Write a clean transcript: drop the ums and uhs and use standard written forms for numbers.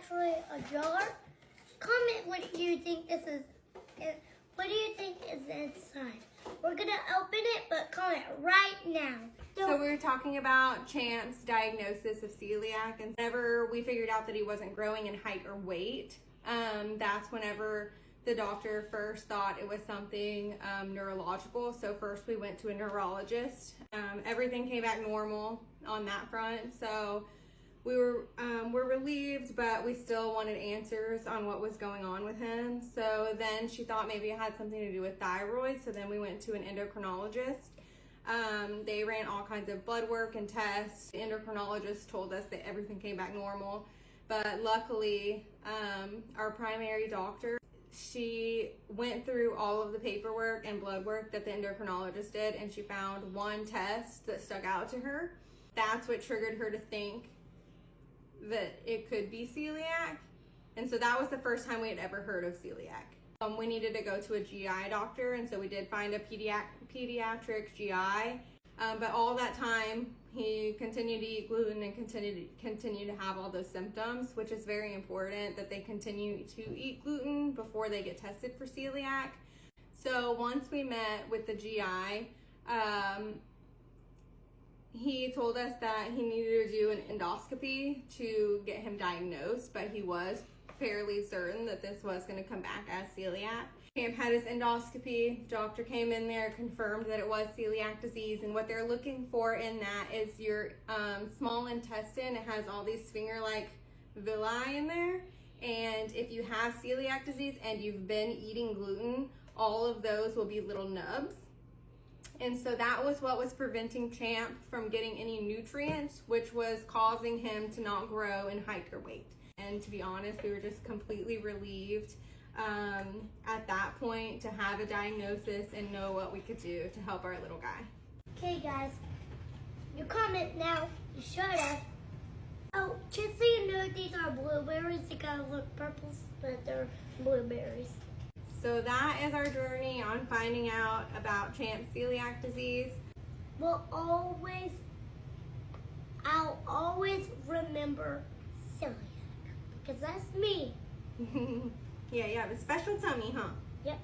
actually a jar. Comment what you think this is. What do you think is inside? We're gonna open it, but comment right now. So we were talking about Champ's diagnosis of celiac, and whenever we figured out that he wasn't growing in height or weight, that's whenever the doctor first thought it was something neurological. So first we went to a neurologist. Everything came back normal on that front. So we were relieved, but we still wanted answers on what was going on with him. So then she thought maybe it had something to do with thyroid. So then we went to an endocrinologist. They ran all kinds of blood work and tests. The endocrinologist told us that everything came back normal. But luckily, our primary doctor, she went through all of the paperwork and blood work that the endocrinologist did, and she found one test that stuck out to her. That's what triggered her to think that it could be celiac. And so that was the first time we had ever heard of celiac. We needed to go to a GI doctor, and so we did find a pediatric GI. But all that time, he continued to eat gluten and continue to have all those symptoms, which is very important that they continue to eat gluten before they get tested for celiac. So once we met with the GI, he told us that he needed to do an endoscopy to get him diagnosed, but he was fairly certain that this was going to come back as celiac. Champ had his endoscopy. Doctor came in there, confirmed that it was celiac disease, and what they're looking for in that is your small intestine. It has all these finger-like villi in there, and if you have celiac disease and you've been eating gluten, all of those will be little nubs. And so that was what was preventing Champ from getting any nutrients, which was causing him to not grow in height or weight. And to be honest, we were just completely relieved at that point to have a diagnosis and know what we could do to help our little guy. Okay, guys, you comment now. You should have. Oh, just so you know, these are blueberries. They gotta look purple, but they're blueberries. So that is our journey on finding out about Champ's celiac disease. I'll always remember celiac, because that's me. Yeah, you have a special tummy, huh? Yep.